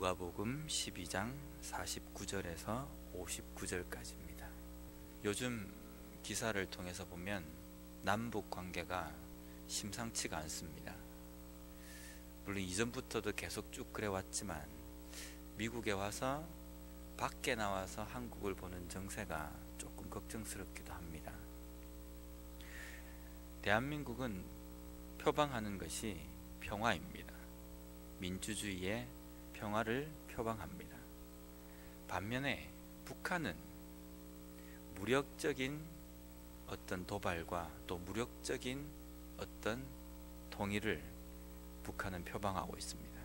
누가복음 12장 49절에서 59절까지입니다. 요즘 기사를 통해서 보면 남북 관계가 심상치가 않습니다. 물론 이전부터도 계속 쭉 그래왔지만 미국에 와서 밖에 나와서 한국을 보는 정세가 조금 걱정스럽기도 합니다. 대한민국은 표방하는 것이 평화입니다. 민주주의의 평화를 표방합니다. 반면에 북한은 무력적인 어떤 도발과 또 무력적인 어떤 통일을 북한은 표방하고 있습니다.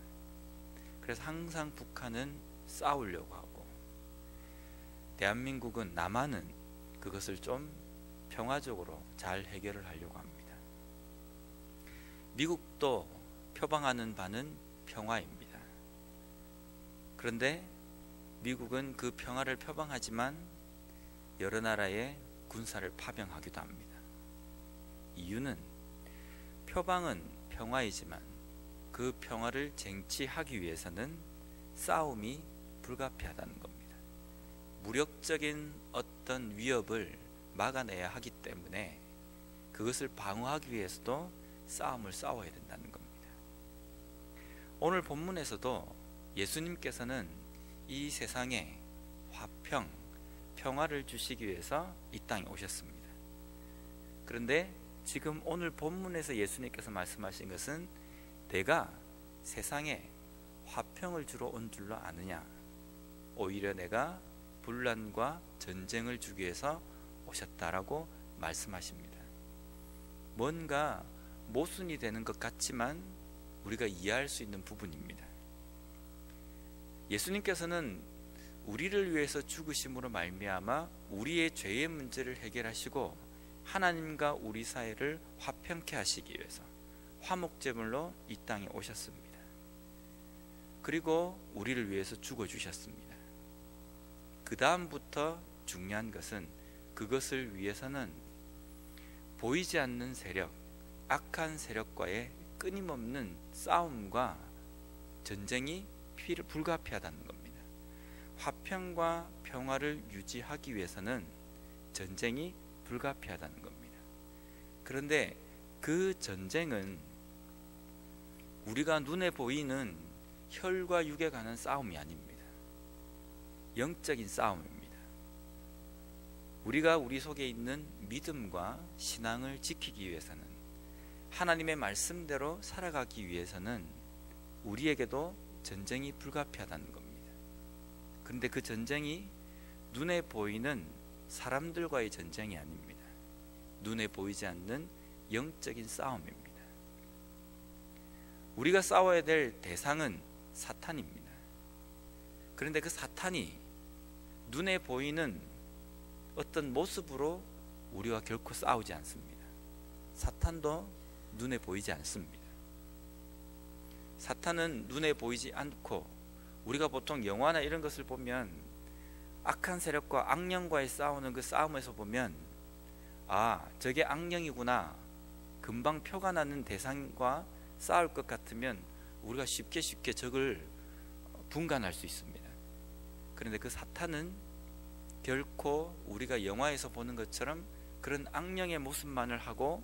그래서 항상 북한은 싸우려고 하고, 대한민국은 남한은 그것을 좀 평화적으로 잘 해결을 하려고 합니다. 미국도 표방하는 바는 평화입니다. 그런데 미국은 그 평화를 표방하지만 여러 나라의 군사를 파병하기도 합니다. 이유는 표방은 평화이지만 그 평화를 쟁취하기 위해서는 싸움이 불가피하다는 겁니다. 무력적인 어떤 위협을 막아내야 하기 때문에 그것을 방어하기 위해서도 싸움을 싸워야 된다는 겁니다. 오늘 본문에서도 예수님께서는 이 세상에 화평, 평화를 주시기 위해서 이 땅에 오셨습니다. 그런데 지금 오늘 본문에서 예수님께서 말씀하신 것은 내가 세상에 화평을 주러 온 줄로 아느냐, 오히려 내가 분란과 전쟁을 주기 위해서 오셨다라고 말씀하십니다. 뭔가 모순이 되는 것 같지만 우리가 이해할 수 있는 부분입니다. 예수님께서는 우리를 위해서 죽으심으로 말미암아 우리의 죄의 문제를 해결하시고 하나님과 우리 사이를 화평케 하시기 위해서 화목제물로 이 땅에 오셨습니다. 그리고 우리를 위해서 죽어주셨습니다. 그 다음부터 중요한 것은 그것을 위해서는 보이지 않는 세력, 악한 세력과의 끊임없는 싸움과 전쟁이 불가피하다는 겁니다. 화평과 평화를 유지하기 위해서는 전쟁이 불가피하다는 겁니다. 그런데 그 전쟁은 우리가 눈에 보이는 혈과 육에 관한 싸움이 아닙니다. 영적인 싸움입니다. 우리가 우리 속에 있는 믿음과 신앙을 지키기 위해서는, 하나님의 말씀대로 살아가기 위해서는 우리에게도 전쟁이 불가피하다는 겁니다. 그런데 그 전쟁이 눈에 보이는 사람들과의 전쟁이 아닙니다. 눈에 보이지 않는 영적인 싸움입니다. 우리가 싸워야 될 대상은 사탄입니다. 그런데 그 사탄이 눈에 보이는 어떤 모습으로 우리와 결코 싸우지 않습니다. 사탄도 눈에 보이지 않습니다. 사탄은 눈에 보이지 않고, 우리가 보통 영화나 이런 것을 보면 악한 세력과 악령과의 싸우는 그 싸움에서 보면, 아, 저게 악령이구나, 금방 표가 나는 대상과 싸울 것 같으면 우리가 쉽게 적을 분간할 수 있습니다. 그런데 그 사탄은 결코 우리가 영화에서 보는 것처럼 그런 악령의 모습만을 하고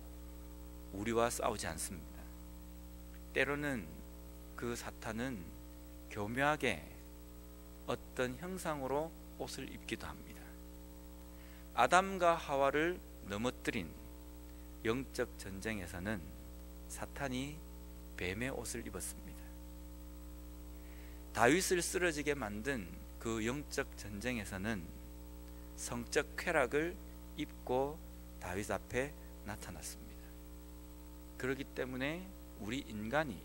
우리와 싸우지 않습니다. 때로는 그 사탄은 교묘하게 어떤 형상으로 옷을 입기도 합니다. 아담과 하와를 넘어뜨린 영적 전쟁에서는 사탄이 뱀의 옷을 입었습니다. 다윗을 쓰러지게 만든 그 영적 전쟁에서는 성적 쾌락을 입고 다윗 앞에 나타났습니다. 그렇기 때문에 우리 인간이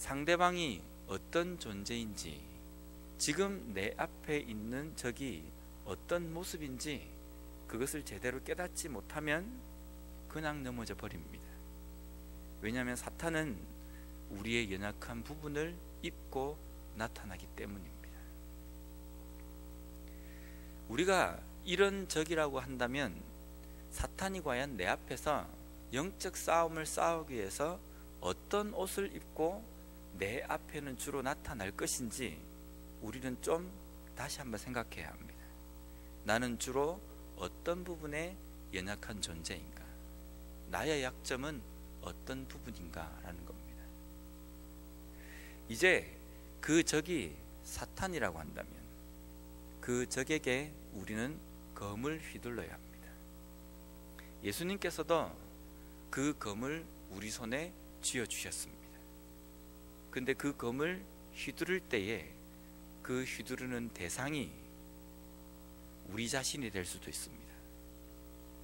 상대방이 어떤 존재인지, 지금 내 앞에 있는 적이 어떤 모습인지 그것을 제대로 깨닫지 못하면 그냥 넘어져 버립니다. 왜냐하면 사탄은 우리의 연약한 부분을 입고 나타나기 때문입니다. 우리가 이런 적이라고 한다면 사탄이 과연 내 앞에서 영적 싸움을 싸우기 위해서 어떤 옷을 입고 내 앞에는 주로 나타날 것인지 우리는 좀 다시 한번 생각해야 합니다. 나는 주로 어떤 부분에 연약한 존재인가? 나의 약점은 어떤 부분인가? 라는 겁니다. 이제 그 적이 사탄이라고 한다면 그 적에게 우리는 검을 휘둘러야 합니다. 예수님께서도 그 검을 우리 손에 쥐어주셨습니다. 근데 그 검을 휘두를 때에 그 휘두르는 대상이 우리 자신이 될 수도 있습니다.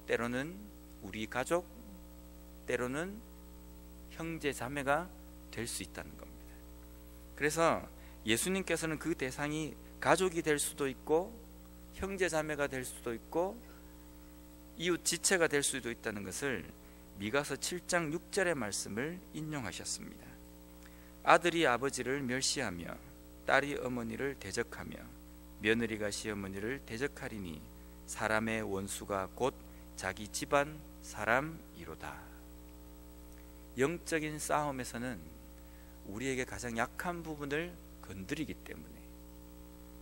때로는 우리 가족, 때로는 형제 자매가 될 수 있다는 겁니다. 그래서 예수님께서는 그 대상이 가족이 될 수도 있고 형제 자매가 될 수도 있고 이웃 지체가 될 수도 있다는 것을 미가서 7장 6절의 말씀을 인용하셨습니다. 아들이 아버지를 멸시하며 딸이 어머니를 대적하며 며느리가 시어머니를 대적하리니 사람의 원수가 곧 자기 집안 사람이로다. 영적인 싸움에서는 우리에게 가장 약한 부분을 건드리기 때문에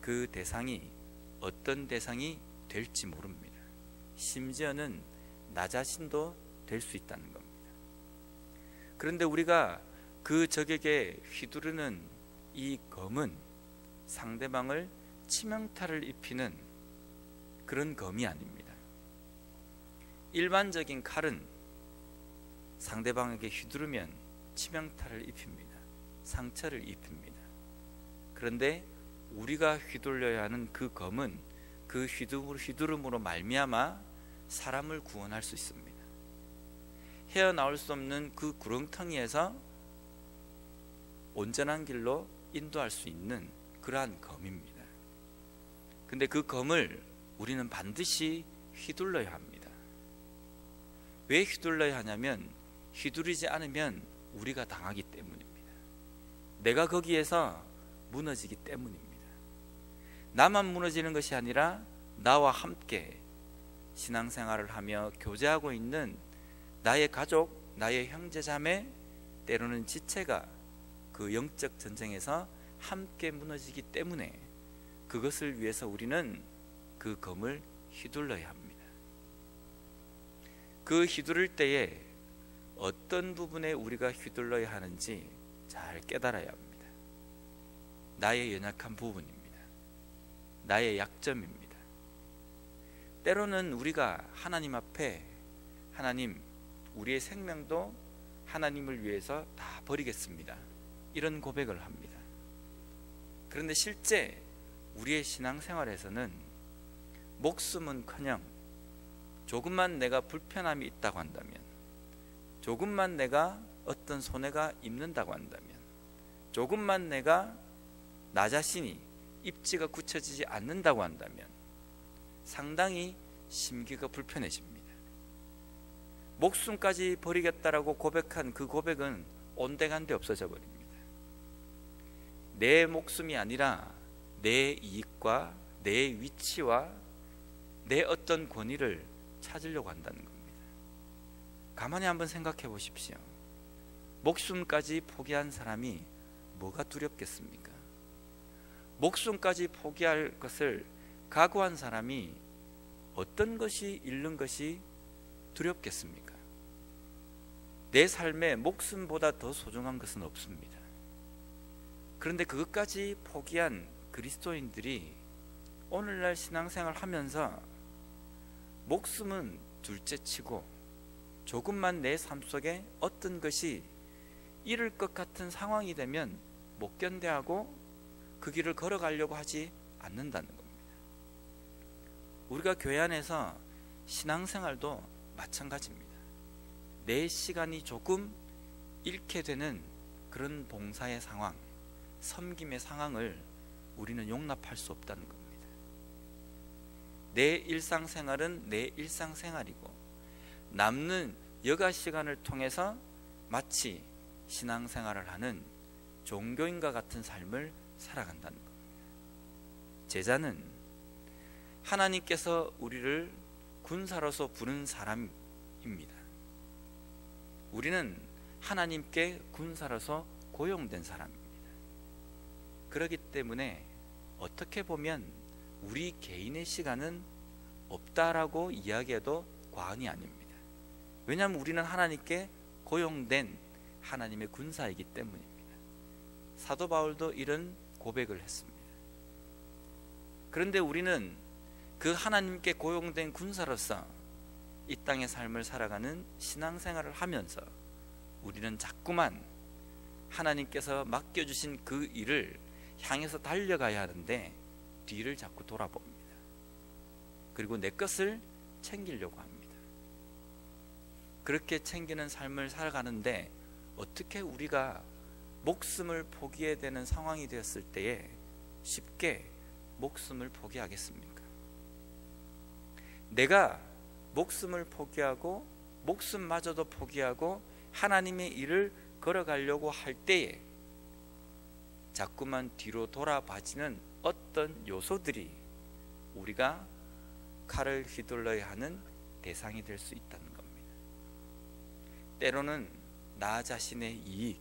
그 대상이 어떤 대상이 될지 모릅니다. 심지어는 나 자신도 될 수 있다는 겁니다. 그런데 우리가 그 적에게 휘두르는 이 검은 상대방을 치명타를 입히는 그런 검이 아닙니다. 일반적인 칼은 상대방에게 휘두르면 치명타를 입힙니다. 상처를 입힙니다. 그런데 우리가 휘둘려야 하는 그 검은 그 휘두름으로 말미암아 사람을 구원할 수 있습니다. 헤어나올 수 없는 그 구렁텅이에서 온전한 길로 인도할 수 있는 그러한 검입니다. 근데 그 검을 우리는 반드시 휘둘러야 합니다. 왜 휘둘러야 하냐면 휘두르지 않으면 우리가 당하기 때문입니다. 내가 거기에서 무너지기 때문입니다. 나만 무너지는 것이 아니라 나와 함께 신앙생활을 하며 교제하고 있는 나의 가족, 나의 형제자매, 때로는 지체가 그 영적 전쟁에서 함께 무너지기 때문에 그것을 위해서 우리는 그 검을 휘둘러야 합니다. 그 휘두를 때에 어떤 부분에 우리가 휘둘러야 하는지 잘 깨달아야 합니다. 나의 연약한 부분입니다. 나의 약점입니다. 때로는 우리가 하나님 앞에 하나님, 우리의 생명도 하나님을 위해서 다 버리겠습니다. 이런 고백을 합니다. 그런데 실제 우리의 신앙생활에서는 목숨은커녕 조금만 내가 불편함이 있다고 한다면, 조금만 내가 어떤 손해가 입는다고 한다면, 조금만 내가 나 자신이 입지가 굳혀지지 않는다고 한다면 상당히 심기가 불편해집니다. 목숨까지 버리겠다라고 고백한 그 고백은 온데간데 없어져 버립니다. 내 목숨이 아니라 내 이익과 내 위치와 내 어떤 권위를 찾으려고 한다는 겁니다. 가만히 한번 생각해 보십시오. 목숨까지 포기한 사람이 뭐가 두렵겠습니까? 목숨까지 포기할 것을 각오한 사람이 어떤 것이 잃는 것이 두렵겠습니까? 내 삶에 목숨보다 더 소중한 것은 없습니다. 그런데 그것까지 포기한 그리스도인들이 오늘날 신앙생활 하면서 목숨은 둘째치고 조금만 내 삶 속에 어떤 것이 잃을 것 같은 상황이 되면 못 견뎌하고 그 길을 걸어가려고 하지 않는다는 겁니다. 우리가 교회 안에서 신앙생활도 마찬가지입니다. 내 시간이 조금 잃게 되는 그런 봉사의 상황, 섬김의 상황을 우리는 용납할 수 없다는 겁니다. 내 일상생활은 내 일상생활이고 남는 여가 시간을 통해서 마치 신앙생활을 하는 종교인과 같은 삶을 살아간다는 겁니다. 제자는 하나님께서 우리를 군사로서 부른 사람입니다. 우리는 하나님께 군사로서 고용된 사람입니다. 그렇기 때문에 어떻게 보면 우리 개인의 시간은 없다라고 이야기해도 과언이 아닙니다. 왜냐하면 우리는 하나님께 고용된 하나님의 군사이기 때문입니다. 사도 바울도 이런 고백을 했습니다. 그런데 우리는 그 하나님께 고용된 군사로서 이 땅의 삶을 살아가는 신앙생활을 하면서 우리는 자꾸만 하나님께서 맡겨주신 그 일을 향해서 달려가야 하는데 뒤를 자꾸 돌아봅니다. 그리고 내 것을 챙기려고 합니다. 그렇게 챙기는 삶을 살아가는데 어떻게 우리가 목숨을 포기해야 되는 상황이 되었을 때에 쉽게 목숨을 포기하겠습니까? 내가 목숨을 포기하고 목숨마저도 포기하고 하나님의 일을 걸어가려고 할 때에 자꾸만 뒤로 돌아봐지는 어떤 요소들이 우리가 칼을 휘둘러야 하는 대상이 될 수 있다는 겁니다. 때로는 나 자신의 이익,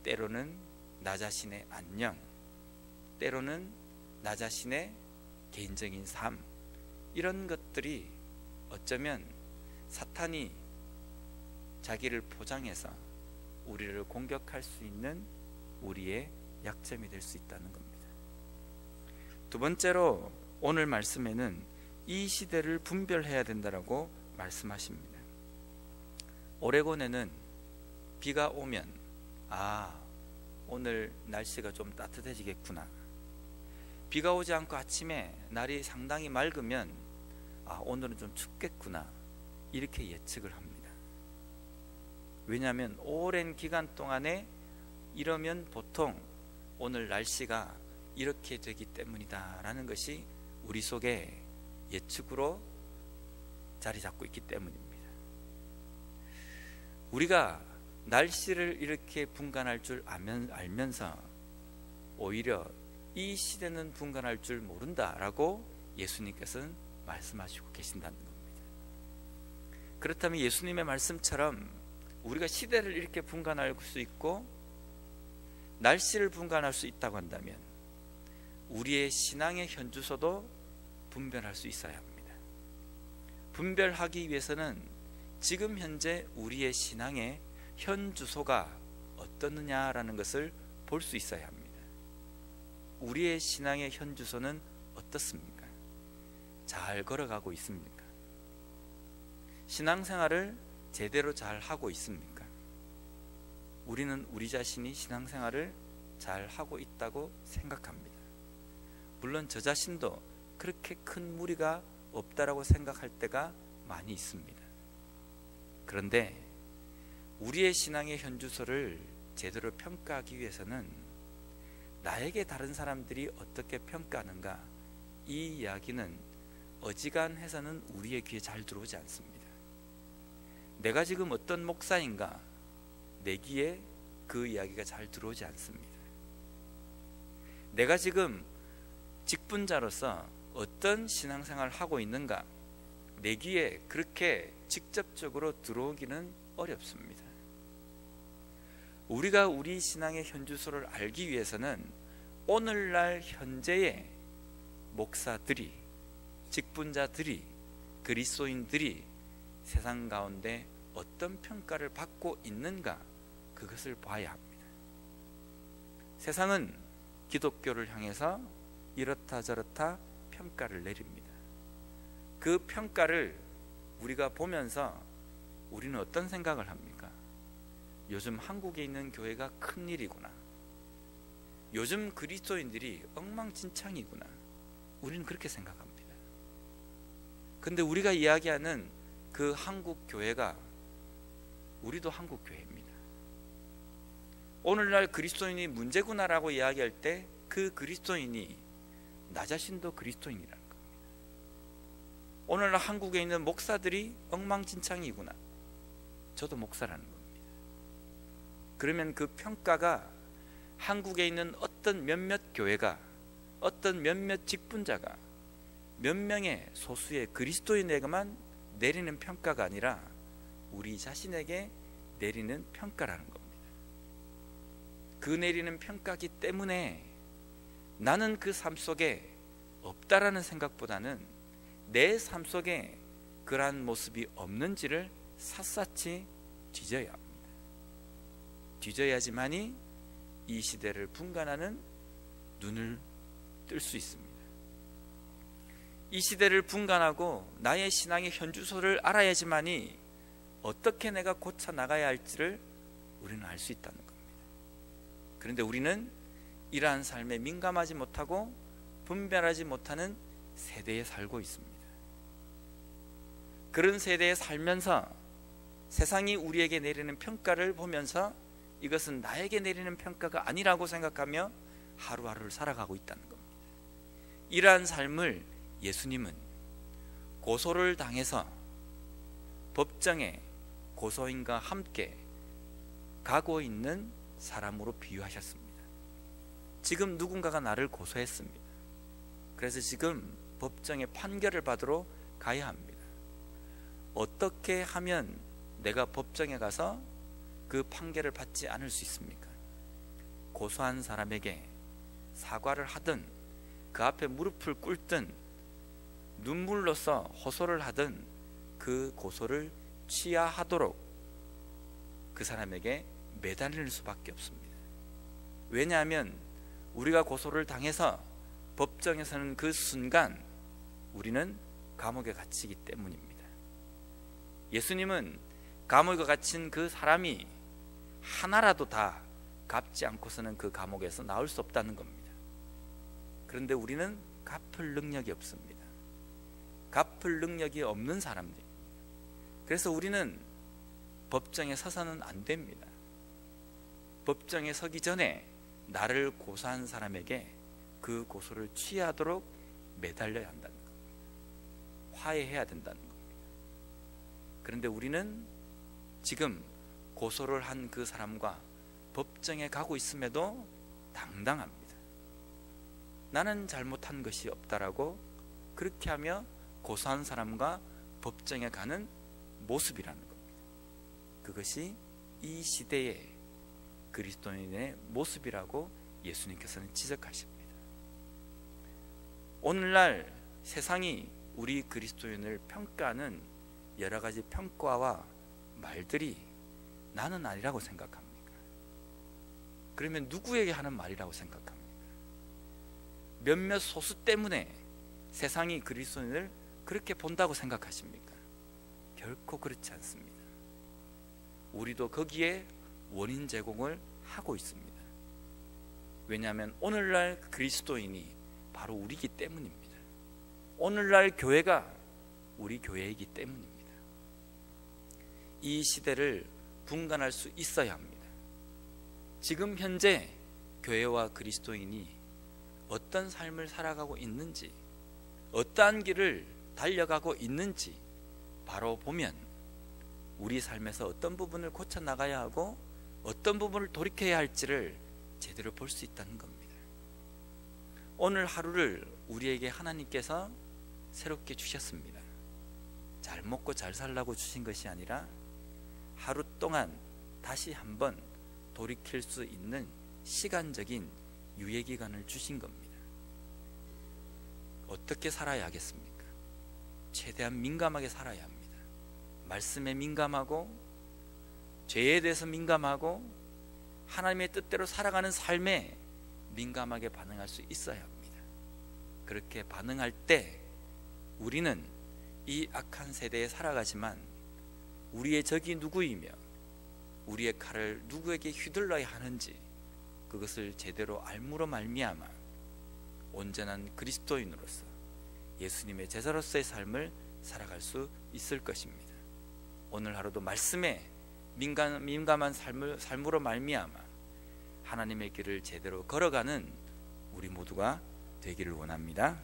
때로는 나 자신의 안녕, 때로는 나 자신의 개인적인 삶, 이런 것들이 어쩌면 사탄이 자기를 포장해서 우리를 공격할 수 있는 우리의 약점이 될 수 있다는 겁니다. 두 번째로 오늘 말씀에는 이 시대를 분별해야 된다라고 말씀하십니다. 오레곤에는 비가 오면 오늘 날씨가 좀 따뜻해지겠구나, 비가 오지 않고 아침에 날이 상당히 맑으면 오늘은 좀 춥겠구나, 이렇게 예측을 합니다. 왜냐하면 오랜 기간 동안에 이러면 보통 오늘 날씨가 이렇게 되기 때문이다 라는 것이 우리 속에 예측으로 자리 잡고 있기 때문입니다. 우리가 날씨를 이렇게 분간할 줄 알면서 오히려 이 시대는 분간할 줄 모른다라고 예수님께서는 말씀하시고 계신다는 겁니다. 그렇다면 예수님의 말씀처럼 우리가 시대를 이렇게 분간할 수 있고 날씨를 분간할 수 있다고 한다면 우리의 신앙의 현주소도 분별할 수 있어야 합니다. 분별하기 위해서는 지금 현재 우리의 신앙의 현주소가 어떻느냐라는 것을 볼 수 있어야 합니다. 우리의 신앙의 현주소는 어떻습니까? 잘 걸어가고 있습니까? 신앙생활을 제대로 잘 하고 있습니까? 우리는 우리 자신이 신앙생활을 잘 하고 있다고 생각합니다. 물론 저 자신도 그렇게 큰 무리가 없다라고 생각할 때가 많이 있습니다. 그런데 우리의 신앙의 현주소를 제대로 평가하기 위해서는 나에게 다른 사람들이 어떻게 평가하는가, 이 이야기는 어지간해서는 우리의 귀에 잘 들어오지 않습니다. 내가 지금 어떤 목사인가, 내 귀에 그 이야기가 잘 들어오지 않습니다. 내가 지금 직분자로서 어떤 신앙생활을 하고 있는가, 내 귀에 그렇게 직접적으로 들어오기는 어렵습니다. 우리가 우리 신앙의 현주소를 알기 위해서는 오늘날 현재의 목사들이, 직분자들이, 그리스도인들이 세상 가운데 어떤 평가를 받고 있는가, 그것을 봐야 합니다. 세상은 기독교를 향해서 이렇다 저렇다 평가를 내립니다. 그 평가를 우리가 보면서 우리는 어떤 생각을 합니까? 요즘 한국에 있는 교회가 큰일이구나, 요즘 그리스도인들이 엉망진창이구나, 우리는 그렇게 생각합니다. 근데 우리가 이야기하는 그 한국 교회가 우리도 한국 교회입니다. 오늘날 그리스도인이 문제구나라고 이야기할 때 그 그리스도인이 나 자신도 그리스도인이라는 겁니다. 오늘날 한국에 있는 목사들이 엉망진창이구나, 저도 목사라는 겁니다. 그러면 그 평가가 한국에 있는 어떤 몇몇 교회가, 어떤 몇몇 직분자가, 몇 명의 소수의 그리스도인에게만 내리는 평가가 아니라 우리 자신에게 내리는 평가라는 겁니다. 그 내리는 평가기 때문에 나는 그 삶 속에 없다라는 생각보다는 내 삶 속에 그러한 모습이 없는지를 샅샅이 뒤져야 합니다. 뒤져야지만이 이 시대를 분간하는 눈을 뜰 수 있습니다. 이 시대를 분간하고 나의 신앙의 현주소를 알아야지만이 어떻게 내가 고쳐 나가야 할지를 우리는 알 수 있다는 겁니다. 그런데 우리는 이러한 삶에 민감하지 못하고 분별하지 못하는 세대에 살고 있습니다. 그런 세대에 살면서 세상이 우리에게 내리는 평가를 보면서 이것은 나에게 내리는 평가가 아니라고 생각하며 하루하루를 살아가고 있다는 겁니다. 이러한 삶을 예수님은 고소를 당해서 법정에 고소인과 함께 가고 있는 사람으로 비유하셨습니다. 지금 누군가가 나를 고소했습니다. 그래서 지금 법정에 판결을 받으러 가야 합니다. 어떻게 하면 내가 법정에 가서 그 판결을 받지 않을 수 있습니까? 고소한 사람에게 사과를 하든 그 앞에 무릎을 꿇든 눈물로써 호소를 하든 그 고소를 취하하도록 그 사람에게 매달릴 수밖에 없습니다. 왜냐하면 우리가 고소를 당해서 법정에서는 그 순간 우리는 감옥에 갇히기 때문입니다. 예수님은 감옥에 갇힌 그 사람이 하나라도 다 갚지 않고서는 그 감옥에서 나올 수 없다는 겁니다. 그런데 우리는 갚을 능력이 없습니다. 갚을 능력이 없는 사람들. 그래서 우리는 법정에 서서는 안 됩니다. 법정에 서기 전에 나를 고소한 사람에게 그 고소를 취하도록 매달려야 한다는 겁니다. 화해해야 된다는 겁니다. 그런데 우리는 지금 고소를 한 그 사람과 법정에 가고 있음에도 당당합니다. 나는 잘못한 것이 없다라고 그렇게 하며 고소한 사람과 법정에 가는 모습이라는 겁니다. 그것이 이 시대의 그리스도인의 모습이라고 예수님께서는 지적하십니다. 오늘날 세상이 우리 그리스도인을 평가하는 여러 가지 평가와 말들이 나는 아니라고 생각합니까? 그러면 누구에게 하는 말이라고 생각합니까? 몇몇 소수 때문에 세상이 그리스도인을 그렇게 본다고 생각하십니까? 결코 그렇지 않습니다. 우리도 거기에 원인 제공을 하고 있습니다. 왜냐하면 오늘날 그리스도인이 바로 우리이기 때문입니다. 오늘날 교회가 우리 교회이기 때문입니다. 이 시대를 분간할 수 있어야 합니다. 지금 현재 교회와 그리스도인이 어떤 삶을 살아가고 있는지, 어떠한 길을 달려가고 있는지 바로 보면 우리 삶에서 어떤 부분을 고쳐 나가야 하고 어떤 부분을 돌이켜야 할지를 제대로 볼 수 있다는 겁니다. 오늘 하루를 우리에게 하나님께서 새롭게 주셨습니다. 잘 먹고 잘 살라고 주신 것이 아니라 하루 동안 다시 한번 돌이킬 수 있는 시간적인 유예기간을 주신 겁니다. 어떻게 살아야 하겠습니까? 최대한 민감하게 살아야 합니다. 말씀에 민감하고 죄에 대해서 민감하고 하나님의 뜻대로 살아가는 삶에 민감하게 반응할 수 있어야 합니다. 그렇게 반응할 때 우리는 이 악한 세대에 살아가지만 우리의 적이 누구이며 우리의 칼을 누구에게 휘둘러야 하는지 그것을 제대로 알므로 말미암아 온전한 그리스도인으로서 예수님의 제자로서의 삶을 살아갈 수 있을 것입니다. 오늘 하루도 말씀에 민감한 삶으로 말미암아 하나님의 길을 제대로 걸어가는 우리 모두가 되기를 원합니다.